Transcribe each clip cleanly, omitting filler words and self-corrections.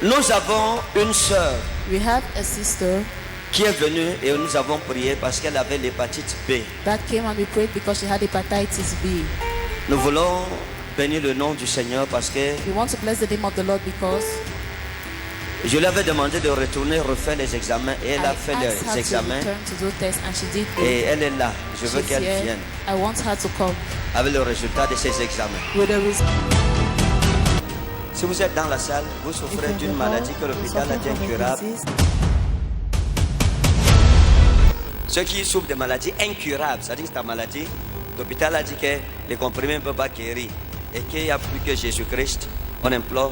Nous avons une sœur We have a sister qui est venue et nous avons prié parce qu'elle avait l'hépatite B. that came and we prayed because she had hepatitis B. Nous voulons bénir le nom du Seigneur parce que We want to bless the name of the Lord because je lui avais demandé de retourner refaire les examens et elle a fait I asked les her to examens return to do tests and she did et it. elle est là. Je veux She's qu'elle here. vienne I want her to come avec le résultat de ses examens. with the result. Si vous êtes dans la salle, vous souffrez d'une maladie que l'hôpital a dit incurable. Ceux qui souffrent de maladies incurables, c'est-à-dire que ta maladie, l'hôpital a dit que les comprimés ne peuvent pas guérir et qu'il n'y a plus que Jésus-Christ. On implore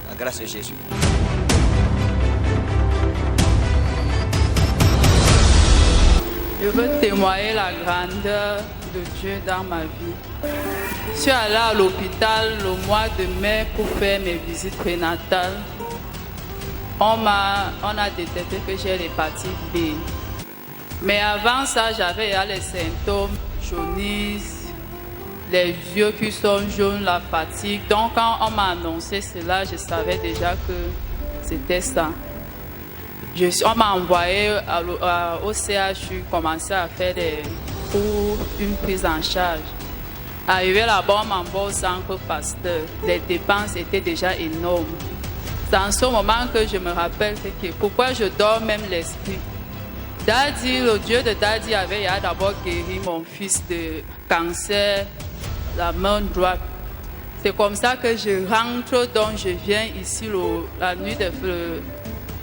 la grâce de Jésus. Je veux témoigner la grandeur de Dieu dans ma vie. Je suis allée à l'hôpital le mois de mai pour faire mes visites prénatales. On a détecté que j'ai l'hépatite B. Mais avant ça, j'avais les symptômes, jaunisse, les yeux qui sont jaunes, la fatigue. Donc quand on m'a annoncé cela, je savais déjà que c'était ça. On m'a envoyé au CHU, commencé à faire pour une prise en charge. Arrivé là-bas, on m'envoie au centre Pasteur. Les dépenses étaient déjà énormes. C'est en ce moment que je me rappelle que pourquoi je dors même l'esprit. Daddy, le Dieu de Daddy avait d'abord guéri mon fils de cancer, la main droite. C'est comme ça que je rentre, donc je viens ici la nuit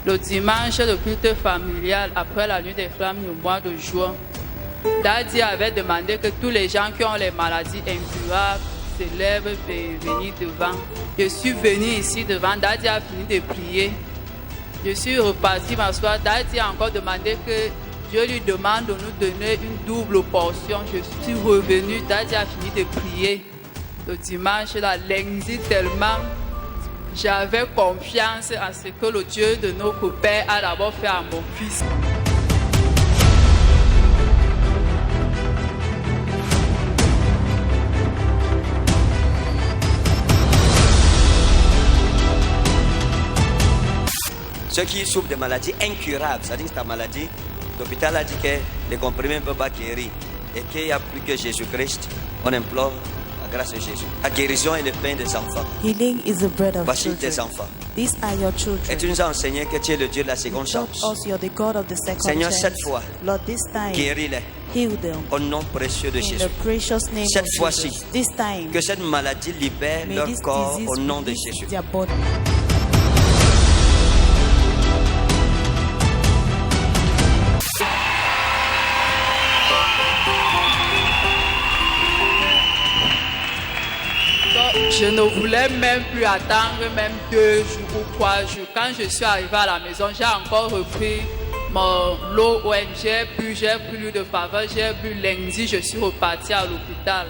le dimanche, le culte familial, après la nuit des flammes du mois de juin. Daddy avait demandé que tous les gens qui ont les maladies incurables se lèvent et venir devant. Je suis venu ici devant, Daddy a fini de prier. Je suis reparti m'asseoir. Daddy a encore demandé que Dieu lui demande de nous donner une double portion. Je suis revenu, Daddy a fini de prier. Le dimanche, la lundi tellement, j'avais confiance à ce que le Dieu de notre Père a d'abord fait à mon fils. Ceux qui souffrent de maladies incurables, c'est-à-dire que ta maladie, l'hôpital a dit que les comprimés ne peuvent pas guérir et qu'il n'y a plus que Jésus-Christ. On implore la grâce de Jésus. La guérison est le pain des enfants. Healing is the bread of Voici children. tes enfants. These are your children. Et tu nous as enseigné que tu es le Dieu de la seconde chance. Also, you're the God of the second Seigneur, chance. cette fois, Lord, this time, guéris-les heal them. au nom précieux de In Jésus. the precious name Cette of fois-ci, Jesus. This time, que cette maladie libère may leur this corps disease au nom de release Jésus. their body. Je ne voulais même plus attendre, même 2 jours ou 3 jours. Quand je suis arrivée à la maison, j'ai encore repris l'eau ONG, j'ai plus de faveur, j'ai bu lundi, je suis repartie à l'hôpital.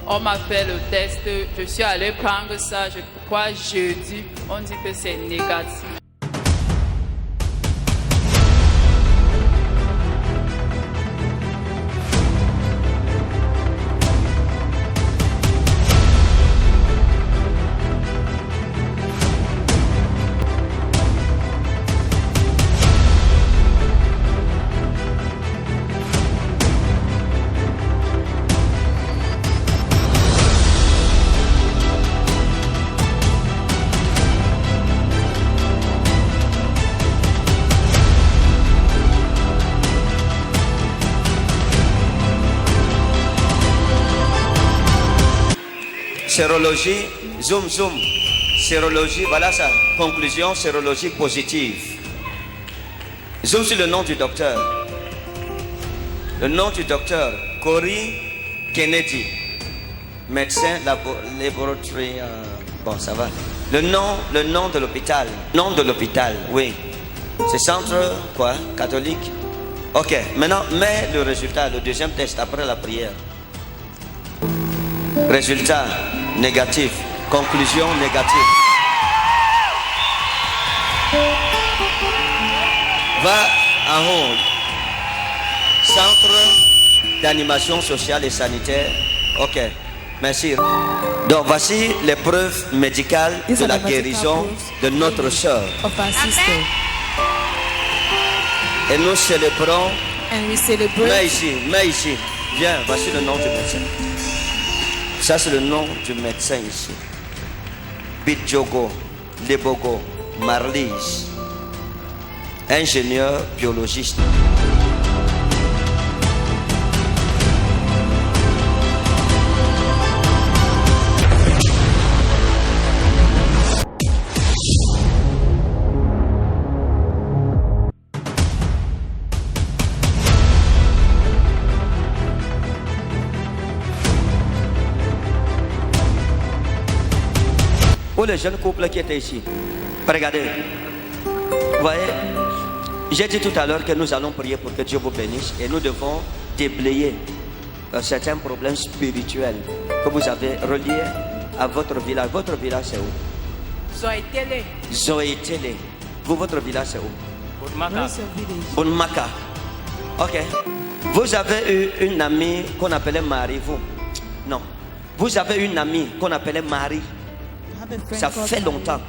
On m'a fait le test, je suis allée prendre ça, je crois jeudi, on dit que c'est négatif. Sérologie, zoom, zoom. Sérologie, voilà sa conclusion, sérologie positive. Zoom sur le nom du docteur. Le nom du docteur, Corey Kennedy. Médecin, laboratoire, bon ça va. Le nom de l'hôpital. Nom de l'hôpital, oui. C'est centre, quoi, catholique. Ok, maintenant, mets le résultat, le deuxième test après la prière. Résultat négatif. Conclusion négative. Va en haut. Centre d'animation sociale et sanitaire. Ok, merci. Donc voici les preuves médicales These de are la the medical guérison proofs de notre sœur. of our sister. Et nous célébrons. And we celebrate. Mets ici. Viens, voici le nom du médecin. Ça c'est le nom du médecin ici. Bidjogo, Lebogo, Marlise, ingénieur biologiste. Pour les jeunes couples qui étaient ici, regardez, vous voyez, j'ai dit tout à l'heure que nous allons prier pour que Dieu vous bénisse et nous devons déblayer certains problèmes spirituels que vous avez reliés à votre village. Votre village c'est où? Zoétélé. Zoétélé. Vous, votre village c'est où? Where is your village? Bonmaka. Ok. Vous avez eu une amie qu'on appelait Marie, vous? Non. Vous avez une amie qu'on appelait Marie. I have a friend Ça called fait Mary. longtemps.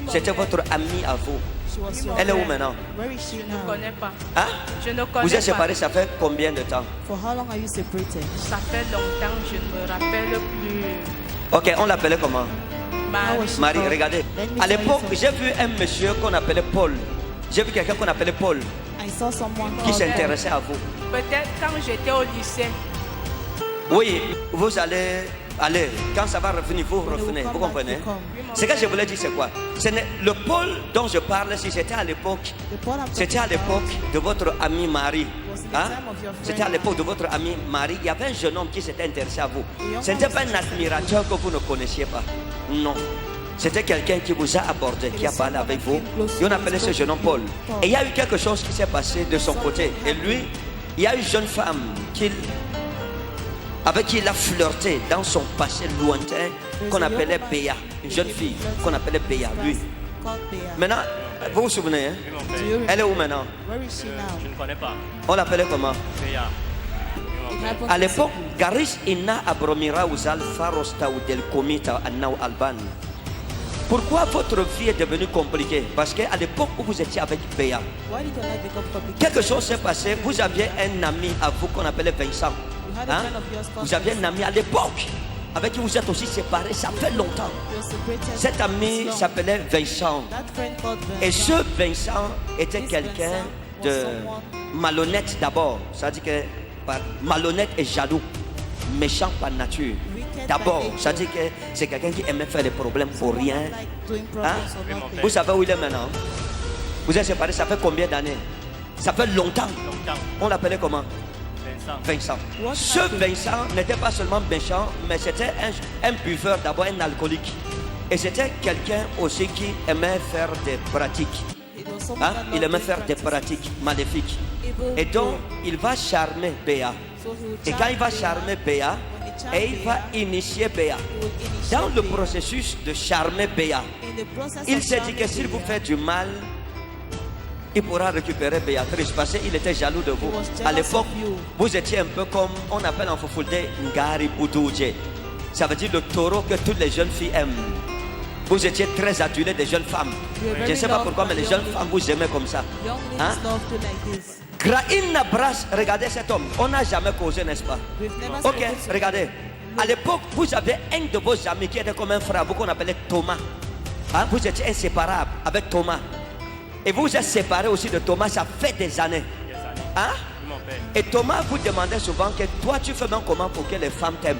C'était votre amie à vous. She was your Elle est où friend. maintenant? Where is she Je ne now? connais pas. Hein? Je ne connais Vous êtes pas. séparés, ça fait combien de temps? For how long are you separated? Ça fait longtemps, je ne me rappelle plus. Ok, on l'appelait comment? Marie. was she Marie, called? regardez. Let me À tell you l'époque, something. j'ai vu un monsieur qu'on appelait Paul. J'ai vu quelqu'un qu'on appelait Paul I saw someone qui called s'intéressait à vous. Peut-être quand j'étais au lycée. Oui, vous allez aller. Quand ça va revenir, vous revenez. Vous comprenez? Ce que je voulais dire, c'est quoi? Le Paul dont je parle, si c'était à l'époque, c'était à l'époque de votre ami Marie. Hein? C'était à l'époque de votre ami Marie. Il y avait un jeune homme qui s'était intéressé à vous. Ce n'était pas un admirateur que vous ne connaissiez pas. Non. C'était quelqu'un qui vous a abordé, qui a parlé avec vous. Et on appelait ce jeune homme Paul. Et il y a eu quelque chose qui s'est passé de son côté. Et lui, il y a une jeune femme avec qui il a flirté dans son passé lointain qu'on appelait Béa. Une jeune fille qu'on appelait Béa, lui. Maintenant, vous vous souvenez, hein? Elle est où maintenant? Where is she now? Je ne connais pas. On l'appelait comment? Béa. It happened À to l'époque, Sibyl. Garis Inna Abromira Uzal Farosta ou Del Komita Annao Alban. Pourquoi votre vie est devenue compliquée? Parce qu'à l'époque où vous étiez avec Béa, Why did your life become complicated? quelque chose s'est passé. Vous aviez un ami à vous qu'on appelait Vincent. You had a Hein? friend of yours called Vous aviez un Vincent. ami à l'époque avec qui vous êtes aussi séparés. Ça fait longtemps. You were separated Cet ami long. s'appelait Vincent. That friend called Vincent. Et ce Vincent était This quelqu'un Vincent de was someone- malhonnête d'abord. Ça dit que malhonnête et jaloux. Méchant par nature. Wicked D'abord, by nature. ça dit que c'est quelqu'un qui aimait faire des problèmes pour Someone rien. like doing Hein? problems for nothing. Vous savez où il est maintenant? Vous êtes séparés, ça fait combien d'années? Ça fait longtemps. Longtemps. On l'appelait comment? Vincent. Vincent. What Ce happened? Vincent n'était pas seulement méchant, mais c'était un buveur, d'abord un alcoolique. Et c'était quelqu'un aussi qui aimait faire des pratiques. It was someone Hein? that Il loved aimait to faire des practice pratiques maléfiques. evil Et donc, doing. il va charmer Béa. So he would Et charm quand il va Béa, charmer Béa, when he charmed et il va Béa, initier Béa. he would initiate Dans le Béa. processus de charmer Béa, In the process il of s'est dit que charming s'il vous Béa, fait du mal, il pourra récupérer Béatrice parce qu'il était jaloux de vous. He was jealous À l'époque, of you. vous étiez un peu comme on appelle en Fufulde Ngari Boudoudje. Ça veut dire le taureau que toutes les jeunes filles aiment. Vous étiez très adulé des jeunes femmes. You were Je ne very sais pas loved pourquoi, mais by les young jeunes ladies. femmes vous aimaient comme ça. Young Hein? ladies loved you like this. Graïna Brass, regardez cet homme. On n'a jamais causé, n'est-ce pas? We've never Ok, spoken to regardez. him. À l'époque, vous avez un de vos amis qui était comme un frère, vous qu'on appelait Thomas. Hein? Vous étiez inséparables avec Thomas. Et vous êtes séparés aussi de Thomas, ça fait des années. Des années. Hein? Oui, mon père. Et Thomas vous demandait souvent que toi, tu fais même comment pour que les femmes t'aiment.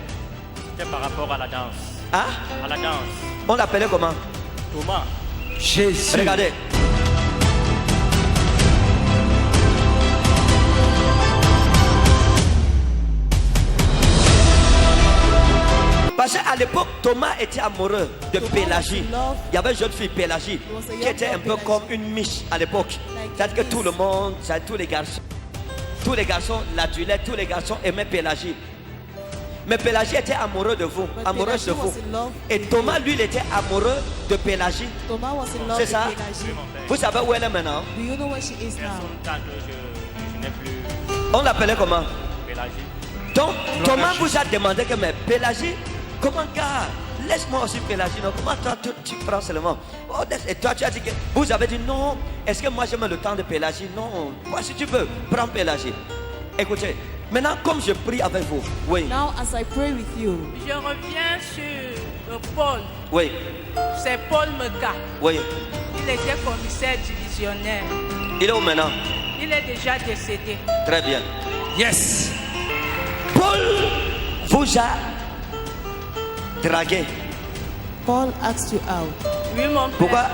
C'était par rapport à la danse. Hein? À la danse. On l'appelait comment? Thomas. Jésus. Regardez. Parce qu'à l'époque, Thomas était amoureux de Thomas Pélagie. was in love. Il y avait une jeune fille Pélagie was a qui young était un girl, peu Pélagie. comme une miche à l'époque. Like C'est-à-dire que this. tout le monde, tous les garçons l'adulaient, tous les garçons aimaient Pélagie. Mais Pélagie était amoureux de vous, But amoureuse de Pélagie vous. was in love Et with Thomas, you. lui, il était amoureux de Pélagie. Thomas was in love C'est with ça? Pélagie. Vous savez où elle est maintenant? Do you know where she is now? Tant que je n'ai plus On l'appelait comment? Pélagie. Donc, Thomas vous a demandé que, mais Pélagie, comment gars, laisse-moi aussi Pélagie. Non, comment toi tu prends seulement? Oh, et toi tu as dit que vous avez dit non. Est-ce que moi j'aime le temps de Pélagie? Non. Moi si tu veux, prends Pélagie. Écoutez, maintenant comme je prie avec vous, oui, Now, as I pray with you, Je reviens sur Paul. oui, C'est Paul Mega. oui. Il était commissaire divisionnaire. Il est où maintenant? Il est déjà décédé. Très bien. Yes. Paul vous a dragué. Paul asked you out. Oui, mon père. Pourquoi?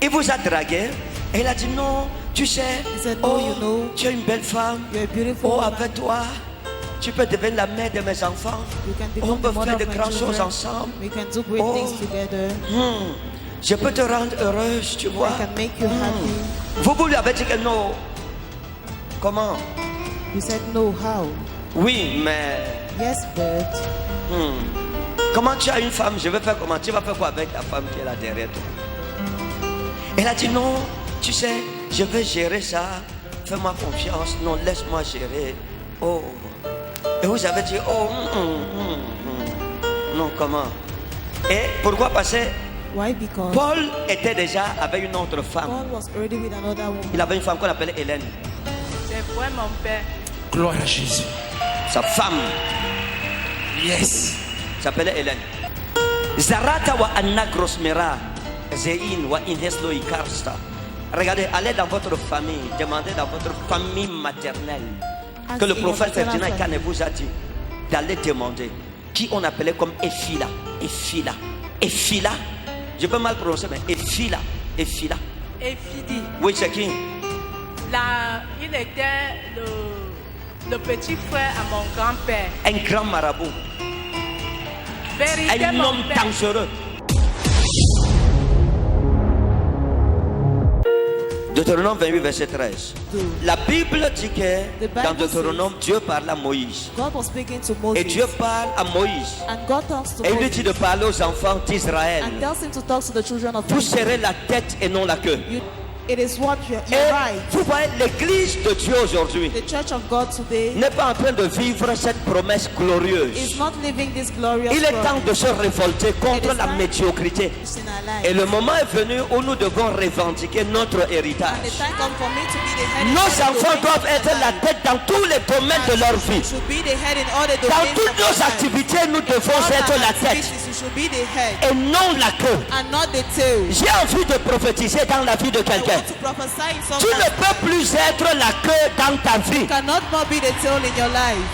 Il vous a dragué et il a dit non, tu sais, He said, no, oh, you know, tu es une belle femme, you're a beautiful oh, woman. avec toi, tu peux devenir la mère de mes enfants, You can on become peut the mother faire de of my grandes choses children. ensemble. We can do great Oh. things together. Je peux te rendre heureuse, tu vois. I can make you happy. Vous lui avez dit que non. Comment? You said no, how? Oui, mais Yes, but comment tu as une femme? Je vais faire comment? Tu vas faire quoi avec ta femme qui est là derrière toi? Elle a dit non, tu sais, je vais gérer ça. Fais-moi confiance. Non, laisse-moi gérer. Oh. Et vous avez dit oh. Non, comment? Et pourquoi passer? why? Because Paul était déjà avec une autre femme. Paul was already with another woman. Il avait une femme qu'on appelait Hélène. C'est vrai, mon père. Gloire à Jésus. Sa femme Yes. s'appelait Hélène. Zarata wa anna grosmera zein wa inheslo ikarsta. Regardez, allez dans votre famille, demandez dans votre famille maternelle que le Ask in prophète your maternal Ferdinand Kane family. vous a dit d'aller demander qui on appelait comme Ephila. Ephila. Ephila. Je peux mal prononcer, mais Ephila. Ephila. Et Fidi. Oui, c'est qui? Là, il était le petit frère à mon grand-père. Un grand marabout. Vérité, Un mon homme père. dangereux. Deutéronome 28, verset 13. La Bible dit que The Bible dans Deutéronome, Dieu parle à Moïse. God was speaking to Et Moses. Dieu parle à Moïse. And God talks to Et il lui Moses. dit de parler aux enfants d'Israël. And tells him to talk to the children of Vous Israel. serez la tête et non la queue. It is what you're Et right. vous voyez, l'église de Dieu aujourd'hui The church of God today n'est pas en train de vivre cette promesse is glorieuse. not living this glorious Il est temps promise de se révolter contre It is la time. médiocrité. in our life. Et le moment est venu où nous devons revendiquer notre And the héritage. time comes for me to be the head in Nos all the enfants domains doivent of être my la life. tête dans tous les domaines de leur vie. You should be the head in all the Dans domains toutes of nos your life. activités, nous devons All être our la tête activities, you should be the head et non la queue. and not the tail. J'ai envie de prophétiser dans la vie de I quelqu'un. want to prophesy in Tu someone. ne peux plus être la queue dans ta vie. You cannot more be the tail in your life.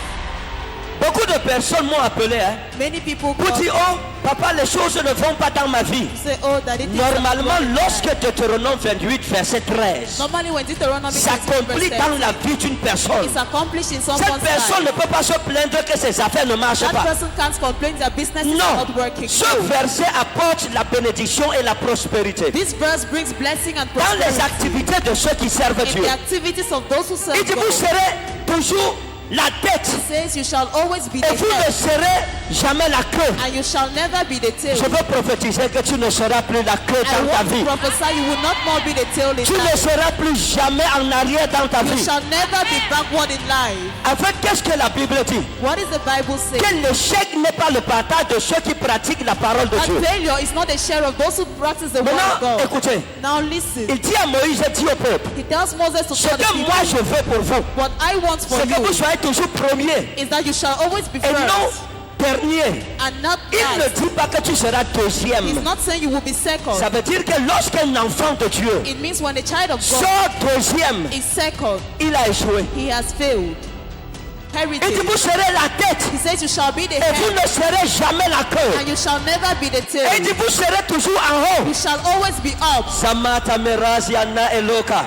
Beaucoup de personnes m'ont appelé Many people pour call dire oh papa, les choses ne vont pas dans ma vie. to say, oh, daddy, things are Normalement, going lorsque bad. Deutéronome 28 verset 13 Normally when Deuteronomy s'accomplit 28 dans la vie d'une personne, it's accomplished in cette someone's personne life. ne peut pas se plaindre que ses affaires ne marchent That pas. person can't complain their business is Non, not working. ce verset apporte la bénédiction et la prospérité This verse brings blessing and dans les prosperity activités de ceux qui servent in Dieu. the activities of those who serve Il dit vous God. serez toujours la tête It says you shall always be the et vous ne head serez jamais la queue. and you shall never be the tail. Je veux prophétiser que tu ne seras plus la queue I dans ta want to vie. prophesy you will not more be the tail in Tu ne life. seras plus jamais en arrière dans ta You vie. shall never be backward in life. En fait, qu'est-ce que la Bible dit? What is the Bible saying? Que l'échec n'est pas le partage de ceux qui pratiquent la parole de That Dieu. failure is not a share of those who practice the word of Maintenant, God. écoutez, Now listen. il dit à Moïse et dit au peuple, He tells Moses to ce tell the que people, moi je veux pour vous, what I want for c'est que vous you soyez toujours premier is that you shall always be et non first dernier. and not Il ne last. dit pas que tu seras deuxième. He's not saying you will be second. Ça veut dire que lorsqu'un enfant de Dieu It means when a child of God sort deuxième, is second, il a échoué. he has failed. Il dit Heritage. vous serez la tête He says you shall be the et vous head ne serez jamais la queue. and you shall never be the Et il tail. dit vous serez toujours en haut. You shall always be up. Samata Meraziana Eloka.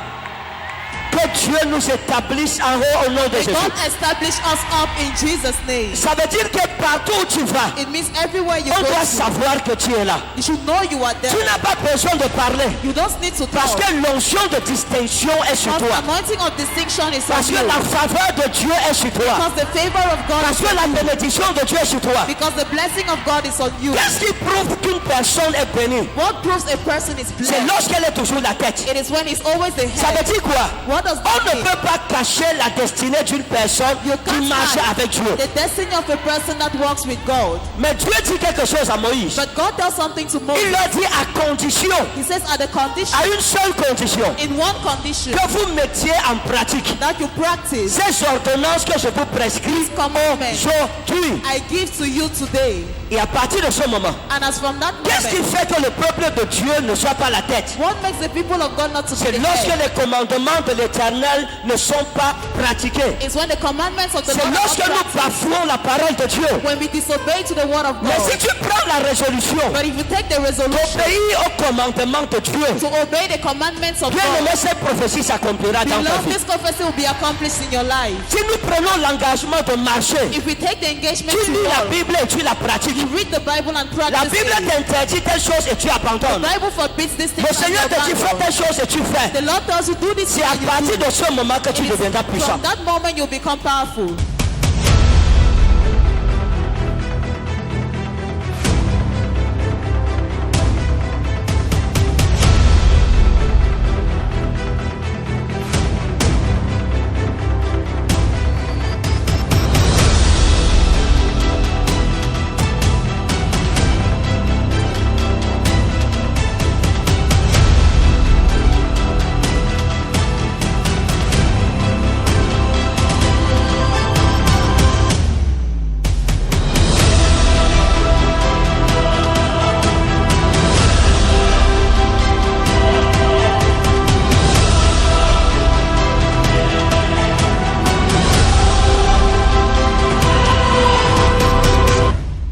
Que Dieu nous établisse en haut au nom de May Jésus. God establish us up in Jesus' name. Ça veut dire que partout où tu vas, It means everywhere you on go doit to, savoir que tu es là. you should know you are there. Tu n'as pas besoin de parler You don't need to parce talk. que l'onction de distinction est sur Because toi. the anointing of distinction is on Parce que you. la faveur de Dieu est sur toi. Because the favor of God Parce is que on la you. bénédiction de Dieu est sur toi. Because the blessing of God is on you. Qu'est-ce qui prouve qu'une personne est bénie? What proves a person is C'est blessed? lorsqu'elle est toujours la tête. It is when he's always the Ça veut head. dire quoi? What does On not ne hate. peut pas cacher la destinée d'une personne You qui can't marche hide avec Dieu. the destiny of a person that walks with God. Mais Dieu dit quelque chose à Moïse. But God tells something to Il Moses. leur dit à condition, He says at the condition, à une seule condition, in one condition, que vous mettiez en pratique that you practice ces ordonnances que je vous prescris commandments aujourd'hui. I give to you today. Et à partir de ce moment, And as from that qu'est-ce qui moment, fait que le peuple de Dieu ne soit pas la tête? what makes the people of God not to C'est be the lorsque head? les commandements de l'Éternel ne sont pas pratiqués. It's when the commandments of the C'est Lord are lorsque not nous practiced. bafouons la parole de Dieu. When we disobey to the word of Mais si God. tu prends la résolution But if you take the resolution d'obéir aux commandements de Dieu, to obey the commandments of bien God, aimé, cette prophétie s'accomplira dans ta beloved, vie. this prophecy will be accomplished in your life. Si nous prenons l'engagement de marcher, If we take the engagement tu to lis la God, Bible et tu la pratiques. you read the Bible and La practice Bible it. t'interdit telle chose et tu The abandonnes. Bible forbids this thing Le and Seigneur you te dit fais abandon. telle chose et tu fais. The Lord tells you do this C'est à and you partir do. de ce moment que tu It is deviendras puissant. from that moment you'll become powerful.